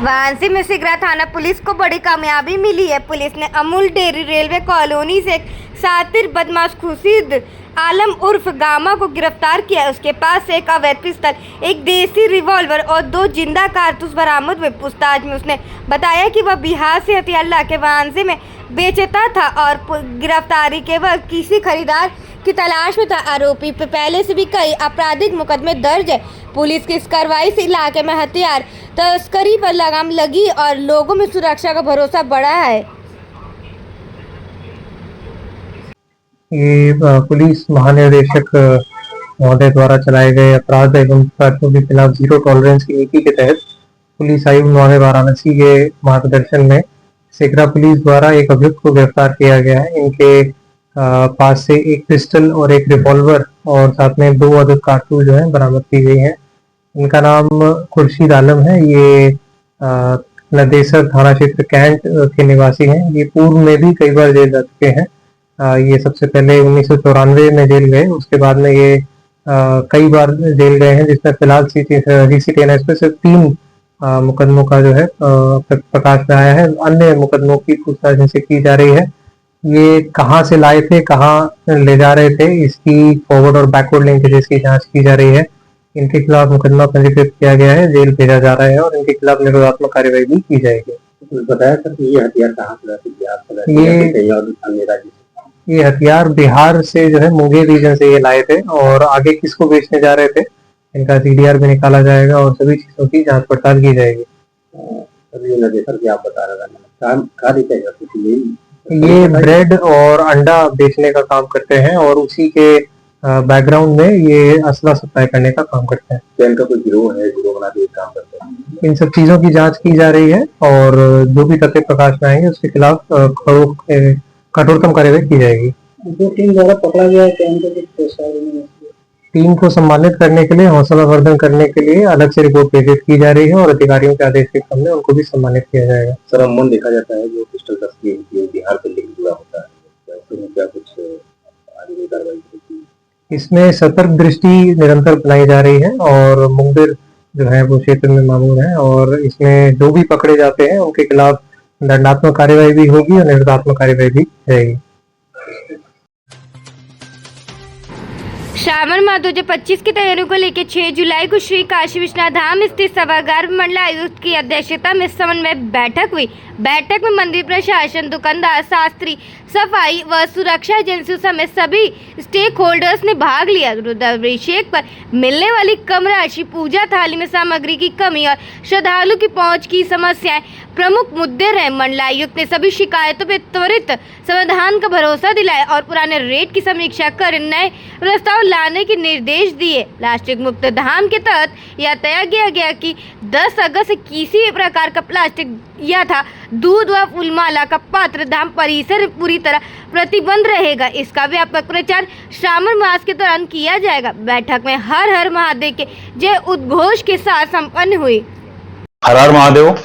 वाराणसी में सिगरा थाना पुलिस को बड़ी कामयाबी मिली है। पुलिस ने अमूल डेयरी रेलवे कॉलोनी से एक शातिर बदमाश खुर्शीद आलम उर्फ गामा को गिरफ्तार किया। उसके पास से एक अवैध पिस्तौल, एक देसी रिवॉल्वर और 2 जिंदा कारतूस बरामद हुए। पूछताछ में उसने बताया कि वह बिहार से हथियार लाके वाराणसी में बेचता था और गिरफ्तारी के वक्त किसी खरीदार की तलाश में था। आरोपी पर पहले से भी कई आपराधिक मुकदमे दर्ज है। पुलिस की इस कार्रवाई से इलाके में हथियार तस्करी पर लगाम लगी और लोगों में सुरक्षा का भरोसा बढ़ा है। ये पुलिस महानिदेशक महोदय द्वारा चलाए गए अपराध एवं अपराधियों के खिलाफ जीरो टॉलरेंस की नीति के तहत पुलिस आयुक्त महोदय वाराणसी के मार्गदर्शन में सिगरा पुलिस द्वारा एक अभियुक्त को गिरफ्तार किया गया है। इनके पास से एक पिस्टल और एक रिवॉल्वर और साथ में 2 अदद कारतूस जो है बरामद की गई है। इनका नाम खुर्शीद आलम है। ये नदेसर थाना क्षेत्र कैंट के निवासी हैं। ये पूर्व में भी कई बार जेल जा चुके हैं। ये सबसे पहले 1994 में जेल गए, उसके बाद में ये कई बार जेल गए हैं, जिसमें फिलहाल CCTNS पे सिर्फ 3 मुकदमों का जो है प्रकाश में आया है। अन्य मुकदमों की पूछताछ इनसे की जा रही है। ये कहाँ से लाए थे, कहाँ ले जा रहे थे, इसकी फॉरवर्ड और बैकवर्ड लिंकेजेस की जांच की जा रही है। इनके खिलाफ मुकदमा पंजीकृत किया गया है, जेल भेजा जा रहा है और इनके खिलाफ निरोधात्मक कार्रवाई भी की जाएगी। बताया सर कि ये हथियार कहाँ से ये हथियार बिहार से जो है मुंगेर रीजन से ये लाए थे और आगे किसको बेचने जा रहे थे इनका CDR भी निकाला जाएगा और सभी चीजों की जांच पड़ताल की जाएगी। आप बता रहे हैं ये ब्रेड और अंडा बेचने का काम करते हैं और उसी के बैकग्राउंड में ये असला सप्लाई करने का काम करते हैं। तो इनका कोई गिरोह है, गिरोह बना के काम करते हैं। इन सब चीजों की जांच की जा रही है और जो भी तथ्य प्रकाश में आएंगे उसके खिलाफ कठोरतम कार्रवाई की जाएगी। जो टीम द्वारा पकड़ा गया है टीम को सम्मानित करने के लिए, हौसला वर्धन करने के लिए अलग से रिपोर्ट प्रेषित की जा रही है और अधिकारियों के आदेश के क्रम में उनको भी सम्मानित किया जाएगा। सर, अमूमन देखा जाता है जो पिस्टल तस्करी बिहार से लेकर जुड़ा होता है, क्या कुछ आगे कार्रवाई होगी? इसमें सतर्क दृष्टि निरंतर बनाई जा रही है और मुंगेर जो है वो क्षेत्र में मामूल है और इसमें जो भी पकड़े जाते हैं उनके खिलाफ दंडात्मक कार्रवाई भी होगी और निरोधात्मक कार्रवाई भी रहेगी। श्रावण माह 2025 की तैयारियों को लेकर 6 जुलाई को श्री काशी विश्वनाथ धाम स्थित सभागार मंडलायुक्त की अध्यक्षता में समन्वय बैठक हुई। बैठक में मंदिर प्रशासन, दुकानदार, शास्त्री, सफाई व सुरक्षा एजेंसियों समेत सभी स्टेक होल्डर्स ने भाग लिया। रुद्राभिषेक पर मिलने वाली कम राशि, पूजा थाली में सामग्री की कमी और श्रद्धालु की पहुंच की समस्याएं प्रमुख मुद्दे रहे। मंडलायुक्त ने सभी शिकायतों पर त्वरित समाधान का भरोसा दिलाया और पुराने रेट की समीक्षा कर नए प्रस्ताव लाने के निर्देश दिए। प्लास्टिक मुक्त धाम के तहत यह तय किया गया कि 10 अगस्त से किसी भी प्रकार का प्लास्टिक या था दूध व फूलमाला का पात्र धाम परिसर पूरी तरह प्रतिबंध रहेगा। इसका व्यापक प्रचार श्रावण मास के दौरान किया जाएगा। बैठक में हर हर महादेव के जय उद्घोष के साथ संपन्न हुई। हर हर महादेव।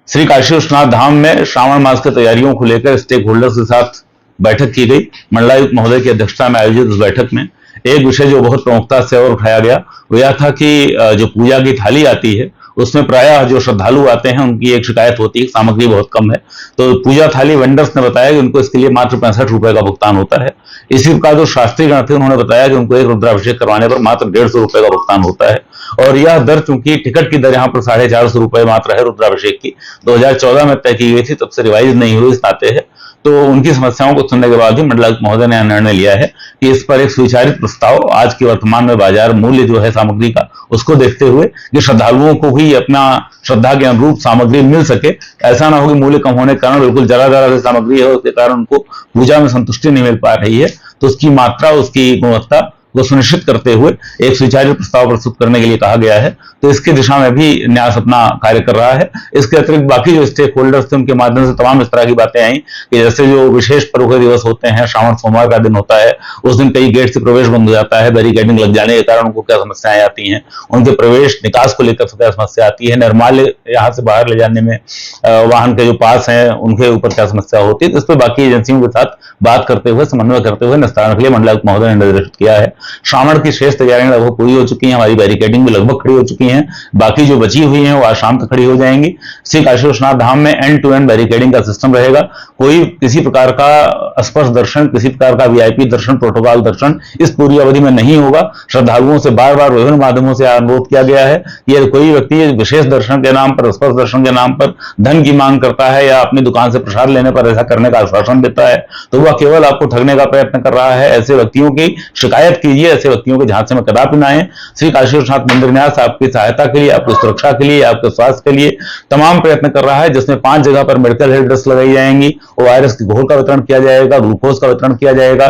श्री काशी विश्वनाथ धाम में श्रावण मास की तैयारियों को लेकर स्टेक होल्डर्स के साथ बैठक की गई। मंडलायुक्त महोदय की अध्यक्षता में आयोजित इस बैठक में एक विषय जो बहुत प्रमुखता से और उठाया गया वो यह था कि जो पूजा की थाली आती है उसमें प्रायः जो श्रद्धालु आते हैं उनकी एक शिकायत होती है, सामग्री बहुत कम है। तो पूजा थाली वेंडर्स ने बताया कि उनको इसके लिए मात्र 65 रुपए का भुगतान होता है। इसी प्रकार जो शास्त्रीगण थे उन्होंने बताया कि उनको एक रुद्राभिषेक करवाने पर मात्र 150 रुपए का भुगतान होता है और यह दर चूंकि टिकट की दर यहाँ पर 450 रुपए मात्र है रुद्राभिषेक की, 2014 में तय की गई थी, तब से रिवाइज नहीं हुई, इस नाते है। तो उनकी समस्याओं को सुनने के बाद ही मंडलायुक्त महोदय ने निर्णय लिया है कि इस पर एक स्वीकारित प्रस्ताव आज के वर्तमान में बाजार मूल्य जो है सामग्री का उसको देखते हुए कि श्रद्धालुओं को भी अपना श्रद्धा के अनुरूप सामग्री मिल सके। ऐसा ना हो कि मूल्य कम होने के कारण बिल्कुल जरा सी सामग्री है, उसके कारण उनको पूजा में संतुष्टि नहीं मिल पा रही है। तो उसकी मात्रा, उसकी गुणवत्ता को सुनिश्चित करते हुए एक स्वीकार्य प्रस्ताव प्रस्तुत करने के लिए कहा गया है। तो इसकी दिशा में भी न्यास अपना कार्य कर रहा है। इसके अतिरिक्त बाकी जो स्टेक होल्डर्स थे उनके माध्यम से तमाम इस तरह की बातें आई कि जैसे जो विशेष प्रमुख दिवस होते हैं, श्रावण सोमवार का दिन होता है, उस दिन कई गेट से प्रवेश बंद हो जाता है, बैरिकेडिंग लग जाने के कारण उनको क्या समस्याएं आती हैं, उनके प्रवेश निकास को लेकर क्या समस्या आती है, निर्माल्य यहाँ से बाहर ले जाने में वाहन के जो पास हैं उनके ऊपर क्या समस्या होती है। तो इस पर बाकी एजेंसियों के साथ बात करते हुए, समन्वय करते हुए निस्तारण के लिए मंडलायुक्त महोदय ने निर्देशित किया है श्रावण की शेष तैयारियां लगभग पूरी हो चुकी हैं, हमारी बैरिकेडिंग भी लगभग खड़ी हो चुकी हैं, बाकी जो बची हुई हैं वो आज शाम तक खड़ी हो जाएंगी। श्री काशी विश्वनाथ धाम में एंड टू एंड बैरिकेडिंग का सिस्टम रहेगा। कोई किसी प्रकार का स्पर्श दर्शन, किसी प्रकार का वीआईपी दर्शन, प्रोटोकॉल दर्शन इस पूरी अवधि में नहीं होगा। श्रद्धालुओं से बार बार विभिन्न माध्यमों से अनुरोध किया गया है कि यदि कोई व्यक्ति विशेष दर्शन के नाम पर, स्पर्श दर्शन के नाम पर धन की मांग करता है या अपनी दुकान से प्रसाद लेने पर ऐसा करने का आश्वासन देता है तो वह केवल आपको ठगने का प्रयत्न कर रहा है। ऐसे व्यक्तियों की शिकायत कीजिए, ऐसे व्यक्तियों के झांसे में कदापि ना आए। श्री काशी विश्वनाथ मंदिर न्यास आपकी सहायता के लिए, आपकी सुरक्षा के लिए, आपके स्वास्थ्य के लिए तमाम प्रयत्न कर रहा है, जिसमें 5 जगह पर मेडिकल हेल्प डेस्क लगाई जाएंगी, ओआरएस की घोल का वितरण किया जाएगा, ग्लूकोज का वितरण किया जाएगा,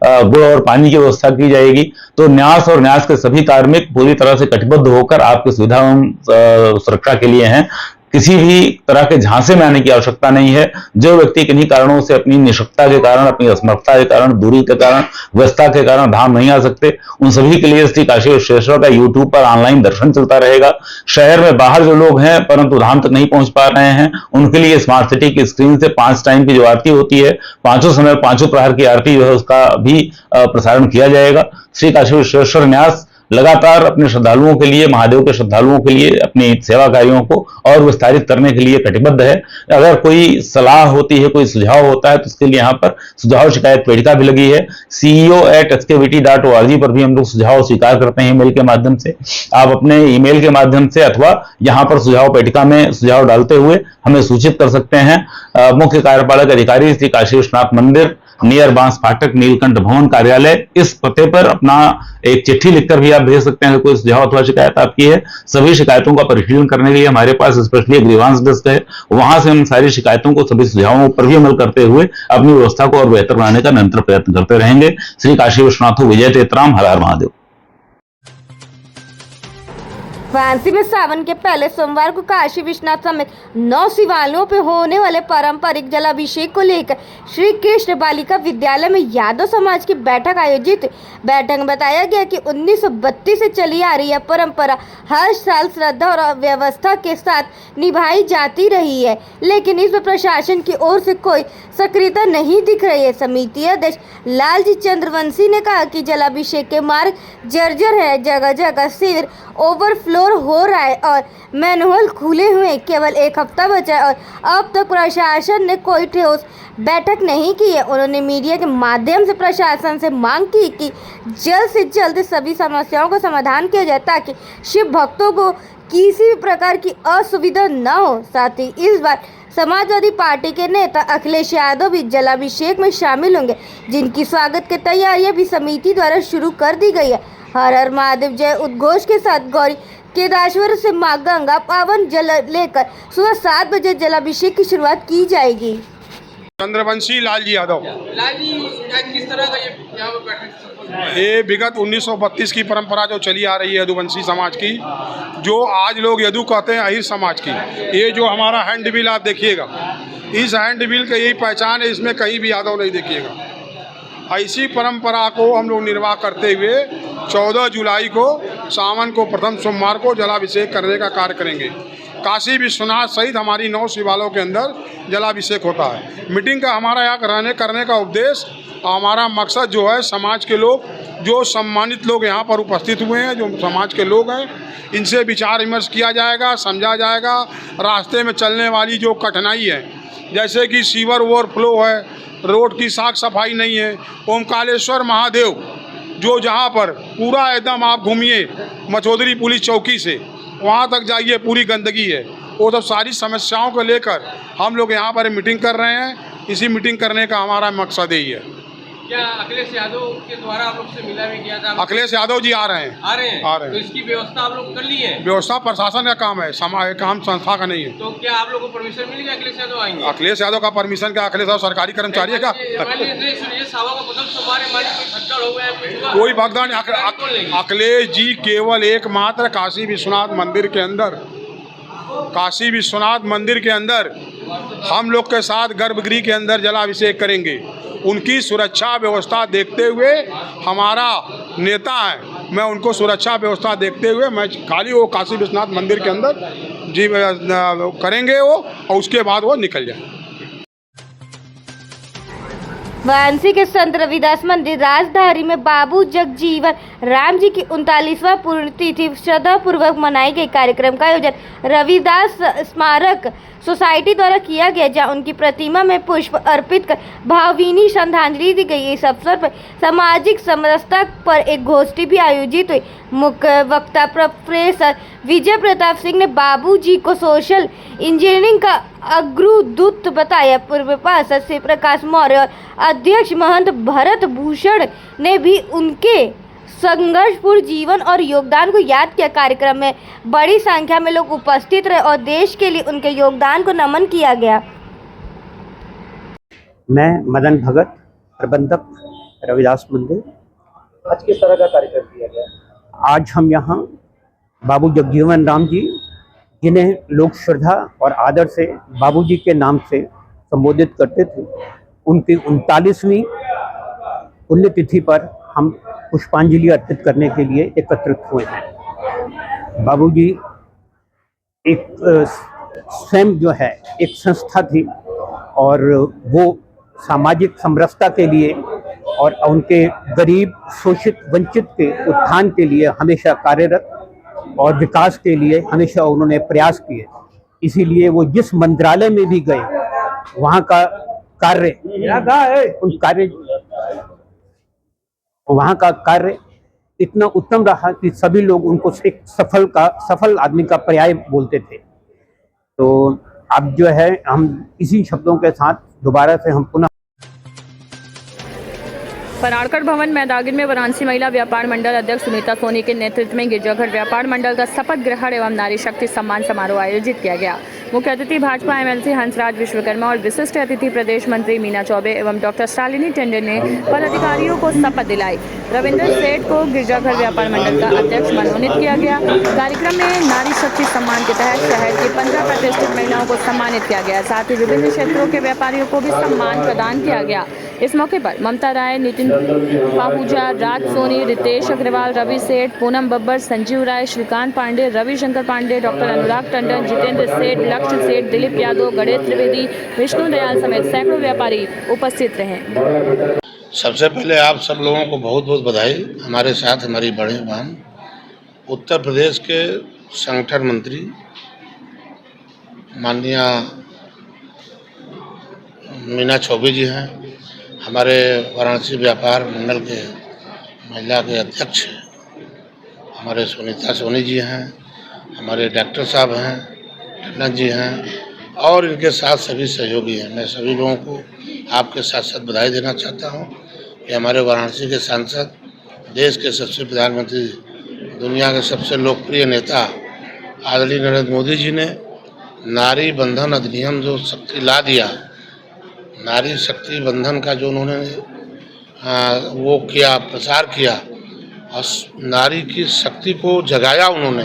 गुड़ और पानी की व्यवस्था की जाएगी। तो न्यास और न्यास के सभी कार्मिक पूरी तरह से कटिबद्ध होकर आपकी सुविधा एवं सुरक्षा के लिए हैं। किसी भी तरह के झांसे में आने की आवश्यकता नहीं है। जो व्यक्ति किन्हीं कारणों से अपनी निष्ठता के कारण, अपनी असमर्थता के कारण, दूरी के कारण, व्यस्तता के कारण धाम नहीं आ सकते, उन सभी के लिए श्री काशी विश्वेश्वर का यूट्यूब पर ऑनलाइन दर्शन चलता रहेगा। शहर में बाहर जो लोग हैं परंतु धाम तक नहीं पहुंच पा रहे हैं, उनके लिए स्मार्ट सिटी की स्क्रीन से 5 टाइम की जो आरती होती है, 5 समय 5 प्रहर की आरती जो है उसका भी प्रसारण किया जाएगा। श्री काशी विश्वेश्वर न्यास लगातार अपने श्रद्धालुओं के लिए, महादेव के श्रद्धालुओं के लिए अपनी सेवा कार्यों को और विस्तारित करने के लिए कटिबद्ध है। अगर कोई सलाह होती है, कोई सुझाव होता है तो उसके लिए यहाँ पर सुझाव शिकायत पेटिका भी लगी है। ceo@skvt.org पर भी हम लोग सुझाव स्वीकार करते हैं ईमेल के माध्यम से। आप अपने ईमेल के माध्यम से अथवा यहाँ पर सुझाव पेटिका में सुझाव डालते हुए हमें सूचित कर सकते हैं। मुख्य कार्यपालक अधिकारी श्री काशी विश्वनाथ मंदिर, नियर बांस फाटक, नीलकंठ भवन कार्यालय, इस पते पर अपना एक चिट्ठी लिखकर भी आप भेज सकते हैं। कोई सुझाव अथवा शिकायत आपकी है, सभी शिकायतों का परिशीलन करने के लिए हमारे पास स्पेशली ग्रीवांस डेस्क है। वहां से हम सारी शिकायतों को, सभी सुझावों पर भी अमल करते हुए अपनी व्यवस्था को और बेहतर बनाने का निरंतर प्रयत्न करते रहेंगे। श्री काशी विश्वनाथ विजय तेतराम, हर हर महादेव। वाराणसी में सावन के पहले सोमवार को काशी विश्वनाथ समेत 9 शिवालयों पर होने वाले पारंपरिक जलाभिषेक को लेकर श्री कृष्ण बालिका विद्यालय में यादव समाज की बैठक आयोजित। बैठक में बताया गया कि 1932 से चली आ रही यह परंपरा हर साल श्रद्धा और व्यवस्था के साथ निभाई जाती रही है, लेकिन इसमें प्रशासन की ओर से कोई सक्रियता नहीं दिख रही है। समिति अध्यक्ष लालजी चंद्रवंशी ने कहा कि जलाभिषेक के मार्ग जर्जर है, जगह जगह सिर ओवरफ्लो हो रहा है और मैनुअल खुले हुए, केवल 1 हफ्ता बचा है और अब तक प्रशासन ने कोई ठोस बैठक नहीं की है। उन्होंने मीडिया के माध्यम से प्रशासन से मांग की कि जल्द से जल्द सभी समस्याओं का समाधान किया जाए ताकि शिव भक्तों को किसी भी प्रकार की असुविधा न हो। साथ ही इस बार समाजवादी पार्टी के नेता अखिलेश यादव भी जलाभिषेक में शामिल होंगे, जिनकी स्वागत की तैयारियां भी समिति द्वारा शुरू कर दी गई है। हर हर महादेव जय उद्घोष के साथ गौरी केदारेश्वर से मां गंगा पावन जल लेकर सुबह 7 बजे जलाभिषेक की शुरुआत की जाएगी। चंद्रवंशी लालजी यादव। लालजी, किस तरह का यहाँ पर बैठक? ये विगत 1932 की परंपरा जो चली आ रही है यदुवंशी समाज की, जो आज लोग यदु कहते हैं अहिर समाज की। ये जो हमारा हैंड बिल आप देखिएगा, इस हैंड बिल की यही पहचान है, इसमें कहीं भी यादव नहीं देखिएगा। ऐसी परंपरा को हम लोग निर्वाह करते हुए 14 जुलाई को सावन को प्रथम सोमवार को जलाभिषेक करने का कार्य करेंगे। काशी विश्वनाथ सहित हमारी 9 शिवालयों के अंदर जलाभिषेक होता है। मीटिंग का हमारा यहाँ करने का उद्देश्य, हमारा मकसद जो है, समाज के लोग, जो सम्मानित लोग यहाँ पर उपस्थित हुए हैं, जो समाज के लोग हैं, इनसे विचार विमर्श किया जाएगा, समझा जाएगा। रास्ते में चलने वाली जो कठिनाई है, जैसे कि सीवर ओवरफ्लो है, रोड की साफ सफाई नहीं है, ओमकारेश्वर महादेव जो जहाँ पर पूरा एकदम आप घूमिए मचौधरी पुलिस चौकी से वहाँ तक जाइए, पूरी गंदगी है। वो सब सारी समस्याओं को लेकर हम लोग यहाँ पर मीटिंग कर रहे हैं। इसी मीटिंग करने का हमारा मकसद यही है। क्या अखिलेश यादव के द्वारा आप लोग से मिला भी किया था? अखिलेश यादव जी आ रहे हैं। आ रहे हैं? तो इसकी व्यवस्था आप लोग कर ली है? व्यवस्था प्रशासन का काम है, काम संस्था का नहीं है। तो क्या आप लोग को परमिशन मिलेगी? अखिलेश यादव आएंगे? अखिलेश यादव का परमिशन क्या? अखिलेश यादव सरकारी कर्मचारी है क्या? कोई भगदान नहीं। अखिलेश जी केवल एकमात्र काशी विश्वनाथ मंदिर के अंदर, काशी विश्वनाथ मंदिर के अंदर हम लोग के साथ गर्भगृह के अंदर जलाभिषेक करेंगे। उनकी सुरक्षा व्यवस्था देखते हुए, हमारा नेता है, मैं उनको सुरक्षा व्यवस्था देखते हुए मैं खाली वो काशी विश्वनाथ मंदिर के अंदर जी करेंगे वो, और उसके बाद वो निकल जाए। वाराणसी के संत रविदास मंदिर राजधारी में बाबू जगजीवन राम जी की 39वां पुण्यतिथि श्रद्धापूर्वक मनाई गई। कार्यक्रम का आयोजन रविदास स्मारक सोसाइटी द्वारा किया गया, जहां उनकी प्रतिमा में पुष्प अर्पित कर भावभीनी श्रद्धांजलि दी गई। इस अवसर पर सामाजिक समरसता पर एक गोष्ठी भी आयोजित हुई। मुख्य वक्ता प्रोफेसर विजय प्रताप सिंह ने बाबू जी को सोशल इंजीनियरिंग का अग्रदूत बताया। पूर्व पार्षद शिव प्रकाश मौर्य और अध्यक्ष महंत भरत भूषण ने भी उनके संघर्षपूर्ण जीवन और योगदान को याद किया। कार्यक्रम में बड़ी संख्या में लोग उपस्थित रहे और देश के लिए उनके योगदान को नमन किया गया। मैं मदन भगत, प्रबंधक रविदास मंदिर। आज किस तरह का कार्यक्रम किया गया? आज हम यहाँ बाबू जगजीवन राम जी, जिन्हें लोग श्रद्धा और आदर से बाबूजी के नाम से संबोधित करते थे, उनकी 39वीं पुण्यतिथि पर हम पुष्पांजलि अर्पित करने के लिए एकत्रित हुए हैं। बाबूजी एक स्वयं जो है एक संस्था थी और वो सामाजिक समरसता के लिए और उनके गरीब शोषित वंचित के उत्थान के लिए हमेशा कार्यरत और विकास के लिए हमेशा उन्होंने प्रयास किए। इसीलिए वो जिस मंत्रालय में भी गए, वहाँ का कार्य वहाँ का कार्य इतना उत्तम रहा कि सभी लोग उनको एक सफल आदमी का पर्याय बोलते थे। तो अब जो है हम इसी शब्दों के साथ दोबारा से हम पुनः पराड़कर भवन मैदागिन में वाराणसी महिला व्यापार मंडल अध्यक्ष सुनीता सोनी के नेतृत्व में गिरजाघर व्यापार मंडल का शपथ ग्रहण एवं नारी शक्ति सम्मान समारोह आयोजित किया गया। मुख्य अतिथि भाजपा एमएलसी हंसराज विश्वकर्मा और विशिष्ट अतिथि प्रदेश मंत्री मीना चौबे एवं डॉक्टर शालिनी टंडन ने पदाधिकारियों को शपथ दिलाई। रविंद्र सेठ को गिरजाघर व्यापार मंडल का अध्यक्ष मनोनीत किया गया। कार्यक्रम में नारी शक्ति सम्मान के तहत शहर की 15 प्रतिष्ठित महिलाओं को सम्मानित किया गया। साथ ही विभिन्न क्षेत्रों के व्यापारियों को भी सम्मान प्रदान किया गया। इस मौके पर ममता राय, नितिन पाहूजा, राज सोनी, रितेश अग्रवाल, रवि सेठ, पूनम बब्बर, संजीव राय, श्रीकांत पांडे, रविशंकर पांडे, डॉक्टर अनुराग टंडन, जितेंद्र सेठ, लक्ष्य सेठ, दिलीप यादव, गणेश त्रिवेदी, विष्णु दयाल समेत सैकड़ों व्यापारी उपस्थित रहे। सबसे पहले आप सब लोगों को बहुत बहुत बधाई। हमारे साथ हमारी बड़ी बहन उत्तर प्रदेश के संगठन मंत्री माननीय मीना चौबे जी हैं, हमारे वाराणसी व्यापार मंडल के महिला के अध्यक्ष हमारे सुनीता सोनी जी हैं, हमारे डॉक्टर साहब हैं, टंडन जी हैं और इनके साथ सभी सहयोगी हैं। मैं सभी लोगों को आपके साथ साथ बधाई देना चाहता हूं कि हमारे वाराणसी के सांसद, देश के सबसे प्रधानमंत्री, दुनिया के सबसे लोकप्रिय नेता आदरणीय नरेंद्र मोदी जी ने नारी बंधन अधिनियम जो शक्ति ला दिया, नारी शक्ति बंधन का जो उन्होंने वो किया, प्रचार किया और नारी की शक्ति को जगाया उन्होंने।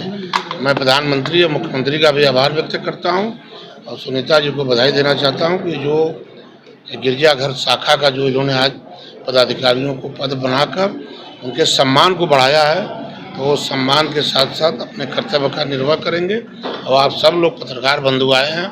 मैं प्रधानमंत्री और मुख्यमंत्री का भी आभार व्यक्त करता हूं और सुनीता जी को बधाई देना चाहता हूं कि जो गिरजाघर शाखा का जो इन्होंने आज पदाधिकारियों को पद बनाकर उनके सम्मान को बढ़ाया है, तो वो सम्मान के साथ साथ अपने कर्तव्य का निर्वाह करेंगे। और आप सब लोग पत्रकार बंधु आए हैं,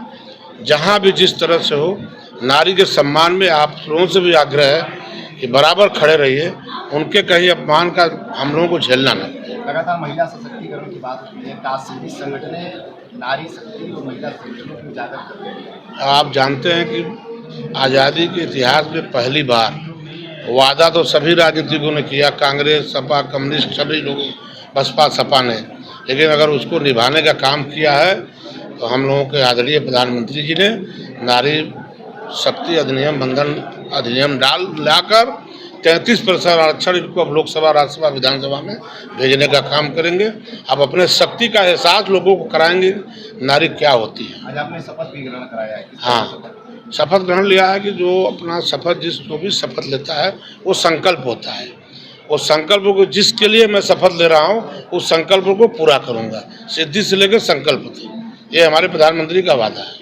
जहाँ भी जिस तरह से हो नारी के सम्मान में आप लोगों से भी आग्रह है कि बराबर खड़े रहिए, उनके कहीं अपमान का हम लोगों को झेलना न पड़े। लगातार महिला सशक्तिकरण की बात होती है, काशी संगठन नारी शक्ति और महिला संगठनों को उजागर करते हैं। आप जानते हैं कि आज़ादी के इतिहास में पहली बार वादा तो सभी राजनीतिकों ने किया, कांग्रेस, सपा, कम्युनिस्ट, सभी लोगों, बसपा, सपा ने, लेकिन अगर उसको निभाने का काम किया है तो हम लोगों के आदरणीय प्रधानमंत्री जी ने नारी शक्ति अधिनियम, बंधन अधिनियम लाकर 33% आरक्षण इनको अब लोकसभा, राज्यसभा, विधानसभा में भेजने का काम करेंगे। अब अपने शक्ति का एहसास लोगों को कराएंगे नारी क्या होती है। आज आपने शपथ भी ग्रहण कराया है। हाँ, शपथ ग्रहण लिया है कि जो अपना शपथ जो भी शपथ लेता है वो संकल्प होता है, वो संकल्प को जिसके लिए मैं शपथ ले रहा हूँ उस संकल्प को पूरा करूँगा, सिद्धि से लेकर संकल्प तक। ये हमारे प्रधानमंत्री का वादा है।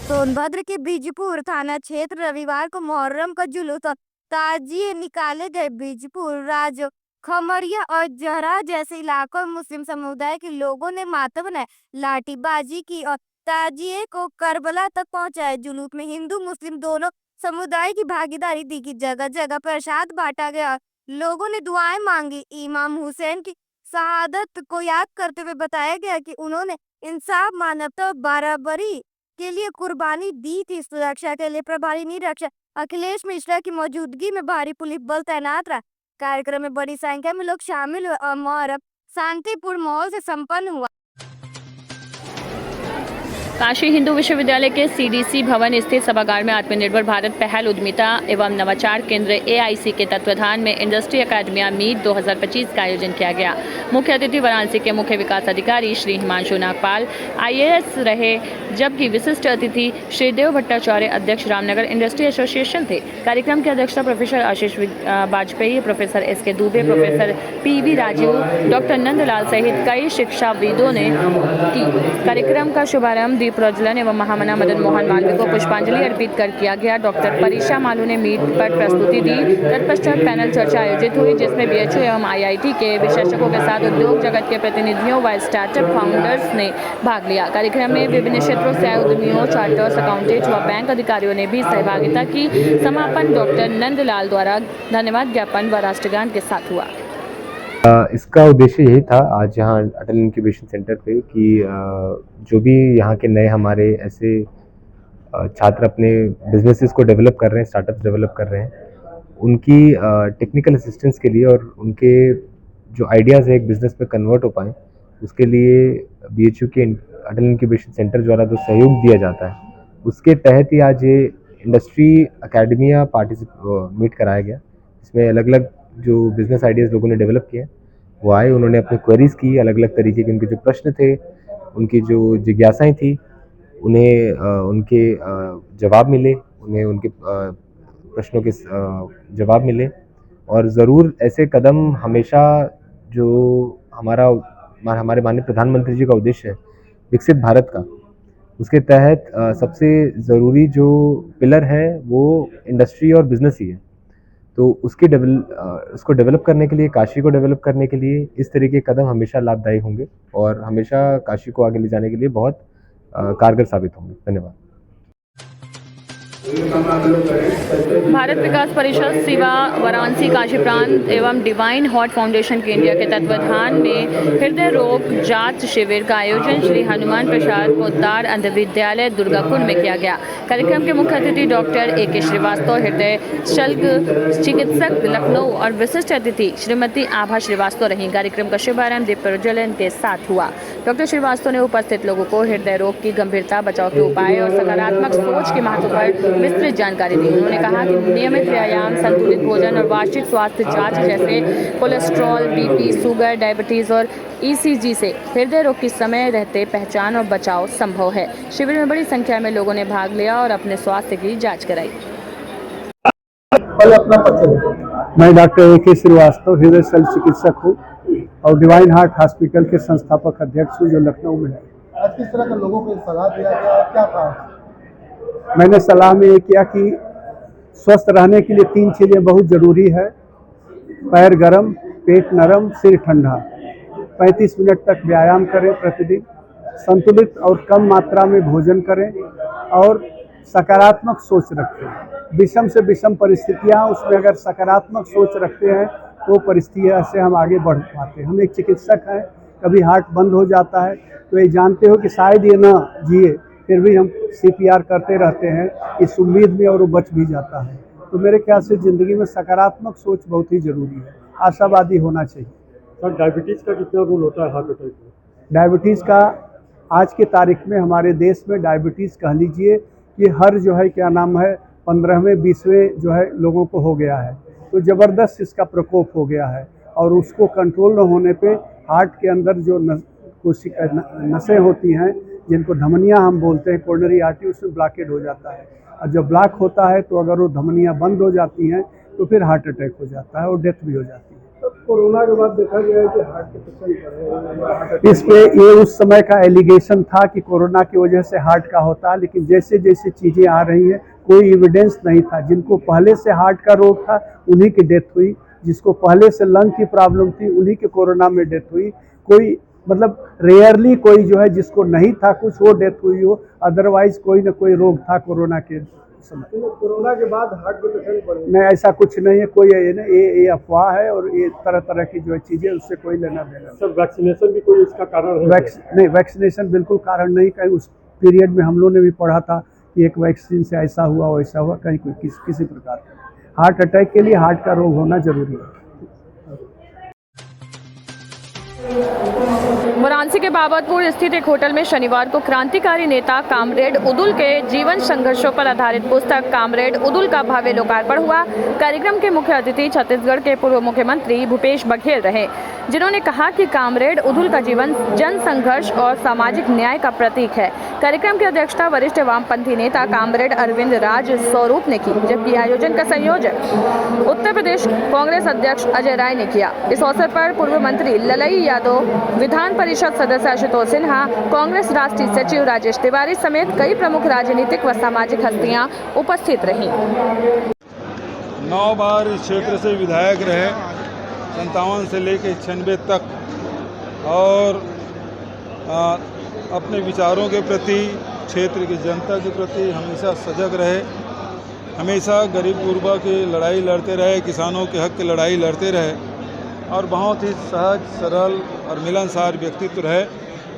सोनभद्र के बीजपुर थाना क्षेत्र रविवार को मुहर्रम का जुलूस और ताजिए निकाले गए। बीजपुर, राज, खमरिया और जहरा जैसे इलाकों में मुस्लिम समुदाय के लोगों ने मातम बनाए, लाठीबाजी की और ताजिए को करबला तक पहुंचाए। जुलूस में हिंदू मुस्लिम दोनों समुदाय की भागीदारी दिखी। जगह जगह प्रसाद बांटा गया, लोगों ने दुआएं मांगी। इमाम हुसैन की शहादत को याद करते हुए बताया गया कि उन्होंने इंसाफ, मानवता और बराबरी के लिए कुर्बानी दी थी। सुरक्षा के लिए प्रभारी निरीक्षक अखिलेश मिश्रा की मौजूदगी में भारी पुलिस बल तैनात रहा। कार्यक्रम में बड़ी संख्या में लोग शामिल हुए और मुहर्रम शांतिपूर्ण माहौल से संपन्न हुआ। काशी हिंदू विश्वविद्यालय के सीडीसी भवन स्थित सभागार में आत्मनिर्भर भारत पहल उद्यमिता एवं नवाचार केंद्र एआईसी के तत्वाधान में इंडस्ट्री एकेडमिया मीट 2025 का आयोजन किया गया। मुख्य अतिथि वाराणसी के मुख्य विकास अधिकारी श्री हिमांशु नागपाल आईएएस रहे, जबकि विशिष्ट अतिथि श्री देव भट्टाचार्य अध्यक्ष रामनगर इंडस्ट्री एसोसिएशन थे। कार्यक्रम की अध्यक्षता professor Ashish Vajpayee, professor S K Dubey, professor P V Rajeev, doctor Nandlal सहित कई शिक्षाविदों ने की। कार्यक्रम का शुभारंभ दीप प्रज्वलन एवं महामना मदन मोहन मालवीय को पुष्पांजलि अर्पित कर किया गया। डॉक्टर परीक्षा मालू ने मीट पर प्रस्तुति दी। तत्पश्चात पैनल चर्चा आयोजित हुई, जिसमें बीएचयू एवं आईआईटी के विशेषज्ञों के साथ उद्योग जगत के प्रतिनिधियों व स्टार्टअप फाउंडर्स ने भाग लिया। कार्यक्रम में विभिन्न क्षेत्रों से आए उद्यमियों, चार्टर्स अकाउंटेंट व बैंक अधिकारियों ने भी सहभागिता की। समापन डॉक्टर नंदलाल द्वारा धन्यवाद ज्ञापन व राष्ट्रगान के साथ हुआ। इसका उद्देश्य यही था आज यहाँ अटल इंक्यूबेशन सेंटर पे कि जो भी यहाँ के नए हमारे ऐसे छात्र अपने बिजनेसेस को डेवलप कर रहे हैं, स्टार्टअप्स डेवलप कर रहे हैं, उनकी टेक्निकल असिस्टेंस के लिए और उनके जो आइडियाज़ है एक बिज़नेस में कन्वर्ट हो पाएँ, उसके लिए बीएचयू के अटल इंक्यूबेशन सेंटर द्वारा जो सहयोग दिया जाता है, उसके तहत ही आज ये इंडस्ट्री एकेडमिया मीट कराया गया। इसमें अलग अलग जो बिज़नेस आइडियाज़ लोगों ने डेवलप किए वो आए, उन्होंने अपनी क्वेरीज़ की, अलग अलग तरीके के उनके जो प्रश्न थे, उनकी जो जिज्ञासाएं थी, उन्हें उनके जवाब मिले, उन्हें उनके प्रश्नों के जवाब मिले। और ज़रूर ऐसे कदम हमेशा जो हमारे माननीय प्रधानमंत्री जी का उद्देश्य है विकसित भारत का, उसके तहत सबसे ज़रूरी जो पिलर है वो इंडस्ट्री और बिज़नेस ही है। तो उसको डेवलप करने के लिए, काशी को डेवलप करने के लिए इस तरह के कदम हमेशा लाभदायी होंगे और हमेशा काशी को आगे ले जाने के लिए बहुत कारगर साबित होंगे। धन्यवाद। भारत विकास परिषद सेवा वाराणसी काशी प्रांत एवं डिवाइन हार्ट फाउंडेशन के इंडिया के तत्वाधान में हृदय रोग जांच शिविर का आयोजन श्री हनुमान प्रसाद पोद्दार अंध विद्यालय दुर्गाकुंड में किया गया। कार्यक्रम के मुख्य अतिथि डॉक्टर ए.के. श्रीवास्तव, हृदय शल्य चिकित्सक लखनऊ और विशिष्ट अतिथि श्रीमती आभा श्रीवास्तव रही। कार्यक्रम का शुभारंभ दीप प्रज्वलन के साथ हुआ। डॉक्टर श्रीवास्तव ने उपस्थित लोगों को हृदय रोग की गंभीरता, बचाव के उपाय और सकारात्मक सोच के महत्व पर विस्तृत जानकारी दी। उन्होंने कहा कि नियमित व्यायाम, संतुलित भोजन और वार्षिक स्वास्थ्य जांच जैसे कोलेस्ट्रॉल, बीपी, शुगर, डायबिटीज और ईसीजी से हृदय रोग की समय रहते पहचान और बचाव संभव है। शिविर में बड़ी संख्या में लोगों ने भाग लिया और अपने स्वास्थ्य की जांच कराई। मैं डॉक्टर ए.के. श्रीवास्तव, हृदय शल्य चिकित्सक हूँ और डिवाइन हार्ट हॉस्पिटल के संस्थापक अध्यक्ष हूँ जो लखनऊ में है। आज किस तरह के लोगों को सलाह दिया गया, क्या कहा? मैंने सलाह में ये किया कि स्वस्थ रहने के लिए 3 चीज़ें बहुत ज़रूरी है: पैर गरम, पेट नरम, सिर ठंडा। 35 मिनट तक व्यायाम करें प्रतिदिन, संतुलित और कम मात्रा में भोजन करें और सकारात्मक सोच रखें। विषम से विषम परिस्थितियाँ, उसमें अगर सकारात्मक सोच रखते हैं तो परिस्थितियों से हम आगे बढ़ पाते हैं। हम एक चिकित्सक हैं, कभी हार्ट बंद हो जाता है तो ये जानते हो कि शायद ये ना जिए, फिर भी हम CPR करते रहते हैं इस उम्मीद में, और वो बच भी जाता है। तो मेरे ख्याल से ज़िंदगी में सकारात्मक सोच बहुत ही ज़रूरी है, आशावादी होना चाहिए। सर, डायबिटीज़ का कितना रोल होता है हार्ट अटैक में? डायबिटीज़ का आज के तारीख में हमारे देश में डायबिटीज़ कह लीजिए कि हर जो है क्या नाम है 15वें 20वें जो है लोगों को हो गया है। तो ज़बरदस्त इसका प्रकोप हो गया है और उसको कंट्रोल न होने पे हार्ट के अंदर जो नसें होती हैं, जिनको धमनियाँ हम बोलते हैं, कोरोनरी आर्टरी, उसमें ब्लॉकेड हो जाता है। और जब ब्लॉक होता है तो अगर वो धमनियाँ बंद हो जाती हैं तो फिर हार्ट अटैक हो जाता है और डेथ भी हो जाती है। तो कोरोना के बाद देखा गया है कि हार्ट के पेशेंट इस पे ये उस समय का एलिगेशन था कि कोरोना की वजह से हार्ट का होता है, लेकिन जैसे जैसे चीज़ें आ रही हैं कोई एविडेंस नहीं था। जिनको पहले से हार्ट का रोग था उन्हीं की डेथ हुई, जिसको पहले से लंग की प्रॉब्लम थी उन्हीं के कोरोना में डेथ हुई। कोई मतलब रेयरली कोई जो है जिसको नहीं था कुछ वो डेथ हुई हो, अदरवाइज कोई ना कोई रोग था कोरोना के समय। कोरोना के बाद हार्ट के पेशेंट बढ़े। नहीं, ऐसा कुछ नहीं है, कोई ये अफवाह है और ये तरह तरह की जो है चीज़ें उससे कोई लेना देना। सर वैक्सीनेशन भी कोई इसका कारण है? नहीं, वैक्सीनेशन बिल्कुल कारण नहीं। कहीं उस पीरियड में हम लोगों ने भी पढ़ा था कि एक वैक्सीन से ऐसा हुआ वैसा हुआ, कहीं कोई किसी प्रकार का। हार्ट अटैक के लिए हार्ट का रोग होना जरूरी है। वाराणसी के बाबतपुर स्थित एक होटल में शनिवार को क्रांतिकारी नेता कामरेड उदुल के जीवन संघर्षों पर आधारित पुस्तक कामरेड उदुल का भव्य लोकार्पण हुआ। कार्यक्रम के मुख्य अतिथि छत्तीसगढ़ के पूर्व मुख्यमंत्री भूपेश बघेल रहे, जिन्होंने कहा कि कामरेड उदुल का जीवन जन संघर्ष और सामाजिक न्याय का प्रतीक है। कार्यक्रम की अध्यक्षता वरिष्ठ वामपंथी नेता कामरेड अरविंद राज स्वरूप ने की, जबकि आयोजन का संयोजक उत्तर प्रदेश कांग्रेस अध्यक्ष अजय राय ने किया। इस अवसर पर पूर्व मंत्री ललई यादव, विधान परिषद सदस्य आशुतोष सिन्हा, कांग्रेस राष्ट्रीय सचिव राजेश तिवारी समेत कई प्रमुख राजनीतिक व सामाजिक हस्तियां उपस्थित रहीं। 9 बार इस क्षेत्र से विधायक रहे, 57 से लेकर 96 तक, और अपने विचारों के प्रति, क्षेत्र की जनता के प्रति हमेशा सजग रहे। हमेशा गरीब गुरबा की लड़ाई लड़ते रहे, किसानों के हक की लड़ाई लड़ते रहे, और बहुत ही सहज सरल और मिलनसार व्यक्तित्व रहे,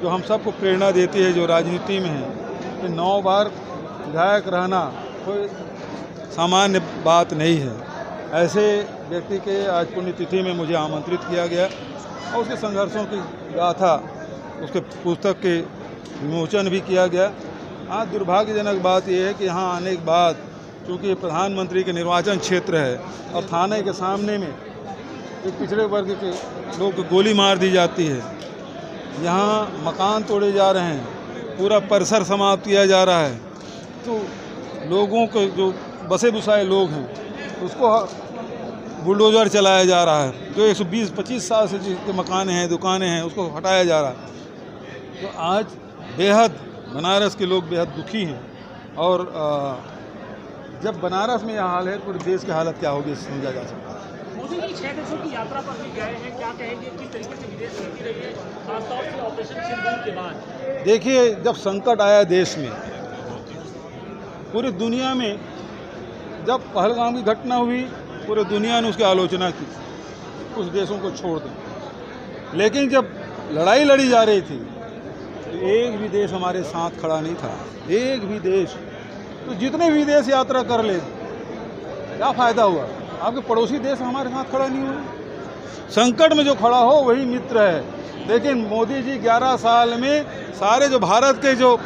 जो हम सबको प्रेरणा देती है जो राजनीति में है। कि 9 बार विधायक रहना कोई सामान्य बात नहीं है। ऐसे व्यक्ति के आज पुण्यतिथि में मुझे आमंत्रित किया गया और उसके संघर्षों की गाथा, उसके पुस्तक के विमोचन भी किया गया। आज दुर्भाग्यजनक बात यह है कि यहाँ आने के बाद, चूँकि प्रधानमंत्री के निर्वाचन क्षेत्र है और थाने के सामने में एक पिछड़े वर्ग के लोग को गोली मार दी जाती है, यहाँ मकान तोड़े जा रहे हैं, पूरा परिसर समाप्त किया जा रहा है, तो लोगों को जो बसे बुसाए लोग हैं उसको बुलडोज़र चलाया जा रहा है। जो 120-25 साल से जिसके मकान हैं, दुकानें हैं, उसको हटाया जा रहा है। तो आज बेहद बनारस के लोग बेहद दुखी हैं, और जब बनारस में यह हाल है, पूरे देश की हालत क्या होगी समझा जा सकता है। मोदी जी 6 देशों की यात्रा पर भी गए हैं, क्या कहेंगे, किस तरीके से विदेश नीति रही है, खासतौर से ऑपरेशन सिंदूर के बाद? देखिए, जब संकट आया देश में, पूरी दुनिया में, जब पहलगाम की घटना हुई, पूरी दुनिया ने उसकी आलोचना की, कुछ देशों को छोड़ दें। लेकिन जब लड़ाई लड़ी जा रही थी तो एक भी देश हमारे साथ खड़ा नहीं था, एक भी देश। तो जितने भी देश यात्रा कर ले, क्या फ़ायदा हुआ? आपके पड़ोसी देश हमारे साथ खड़ा नहीं हुआ। संकट में जो खड़ा हो वही मित्र है। लेकिन मोदी जी 11 साल में सारे जो भारत के जो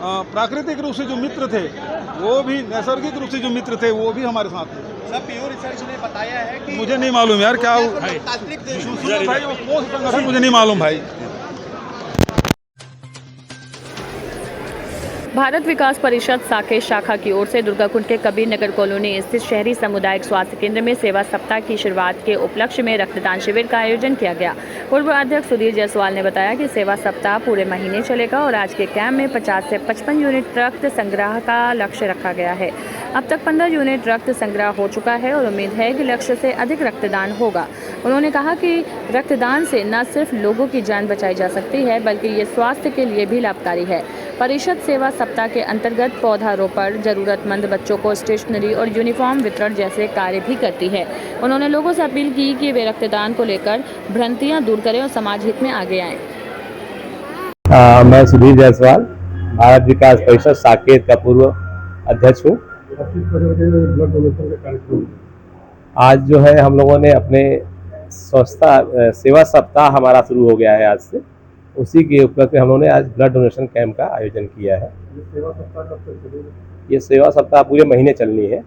प्राकृतिक रूप से जो मित्र थे, वो भी नैसर्गिक रूप से जो मित्र थे, वो भी हमारे साथ थे। सब प्योर रिसर्च ने बताया है कि मुझे नहीं मालूम यार क्या भाई, वो कौन सा संगठन मुझे नहीं मालूम भाई। भारत विकास परिषद साकेत शाखा की ओर से दुर्गाकुंड के कबीर नगर कॉलोनी स्थित शहरी सामुदायिक स्वास्थ्य केंद्र में सेवा सप्ताह की शुरुआत के उपलक्ष्य में रक्तदान शिविर का आयोजन किया गया। पूर्व अध्यक्ष सुधीर जायसवाल ने बताया कि सेवा सप्ताह पूरे महीने चलेगा और आज के कैंप में 50 से 55 यूनिट रक्त संग्रह का लक्ष्य रखा गया है। अब तक 15 यूनिट रक्त संग्रह हो चुका है और उम्मीद है कि लक्ष्य से अधिक रक्तदान होगा। उन्होंने कहा कि रक्तदान से न सिर्फ लोगों की जान बचाई जा सकती है, बल्कि ये स्वास्थ्य के लिए भी लाभकारी है। परिषद सेवा सप्ताह के अंतर्गत पौधारोपण, जरूरतमंद बच्चों को स्टेशनरी और यूनिफॉर्म वितरण जैसे कार्य भी करती है। उन्होंने लोगों से अपील की कि वे रक्तदान को लेकर भ्रांतियां दूर करें और समाज हित में आगे आएं। मैं सुधीर जायसवाल, भारत विकास परिषद साकेत का पूर्व अध्यक्ष हूँ। आज जो है हम लोगों ने अपने स्वच्छता सेवा सप्ताह हमारा शुरू हो गया है आज से, उसी के उपलक्ष्य में हम लोगों ने आज ब्लड डोनेशन कैंप का आयोजन किया है। ये सेवा सप्ताह पूरे महीने चलनी है।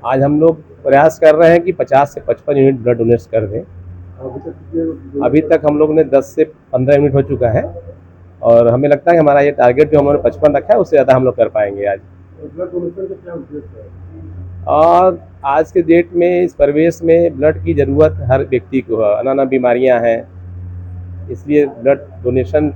आज हम लोग प्रयास कर रहे हैं कि 50 से 55 यूनिट ब्लड डोनेट कर दें। अभी तक हम लोग ने 10 से 15 यूनिट हो चुका है और हमें लगता है कि हमारा ये टारगेट जो हमने 55 रखा है उससे ज़्यादा हम लोग कर पाएंगे आज। ब्लड डोनेशन का क्या उद्देश्य है? और आज के डेट में इस परिवेश में ब्लड की ज़रूरत हर व्यक्ति को है, अनाना बीमारियां हैं, इसलिए ब्लड डोनेशन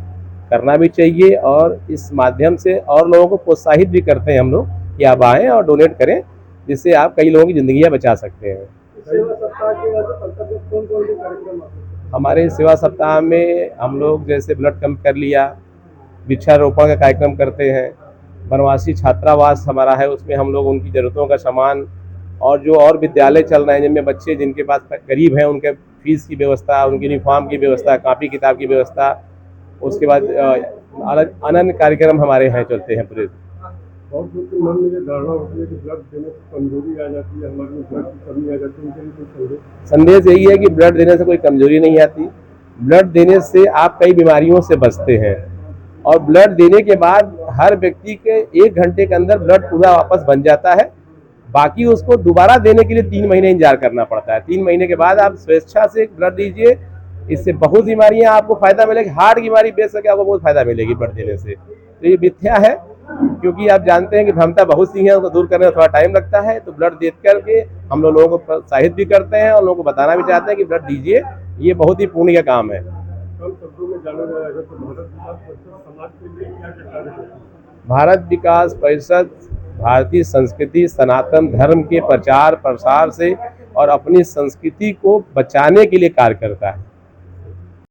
करना भी चाहिए और इस माध्यम से और लोगों को प्रोत्साहित भी करते हैं हम लोग कि आप आएँ और डोनेट करें, जिससे आप कई लोगों की ज़िंदगियां बचा सकते हैं। सेवा सप्ताह के अंतर्गत कौन कौन से कार्यक्रम आते हैं? हमारे सेवा सप्ताह में हम लोग जैसे ब्लड कैंप कर लिया, वृक्षारोपण का कार्यक्रम करते हैं, वनवासी छात्रावास हमारा है, उसमें हम लोग उनकी ज़रूरतों का सामान और जो और विद्यालय चल रहे हैं जिनमें बच्चे जिनके पास गरीब हैं उनके फीस की व्यवस्था, उनकी यूनिफॉर्म की व्यवस्था, कापी किताब की व्यवस्था, उसके बाद अनन्य कार्यक्रम हमारे यहाँ चलते हैं पूरे। बहुत लोग के मन में ये धारणा होती है कि ब्लड देने से कमजोरी आ जाती है, हमारे में ब्लड की कमी आ जाती है, उनके लिए कोई संदेश यही है कि ब्लड देने से कोई कमजोरी नहीं आती। ब्लड देने से आप कई बीमारियों से बचते हैं और ब्लड देने के बाद हर व्यक्ति के 1 घंटे के अंदर ब्लड पूरा वापस बन जाता है। बाकी उसको दोबारा देने के लिए 3 महीने इंतजार करना पड़ता है। 3 महीने के बाद आप स्वेच्छा से ब्लड दीजिए, इससे बहुत बीमारियां आपको फायदा मिलेगा। हार्ट की बीमारी बेच सके आपको बहुत फायदा मिलेगी ब्लड देने से। तो ये मिथ्या है, क्योंकि आप जानते हैं कि भ्रमता बहुत सी है, उसको दूर करने में थोड़ा टाइम लगता है। तो ब्लड दे करके हम लोगों को प्रोत्साहित भी करते हैं और लोगों को बताना भी चाहते हैं कि ब्लड दीजिए, ये बहुत ही पुण्य का काम है। कम शब्दों में जाना जाएगा तो भारत विकास परिषद समाज के लिए क्या क्या कार्य करती है? भारत विकास परिषद भारतीय संस्कृति, सनातन धर्म के प्रचार प्रसार से और अपनी संस्कृति को बचाने के लिए कार्य करता है।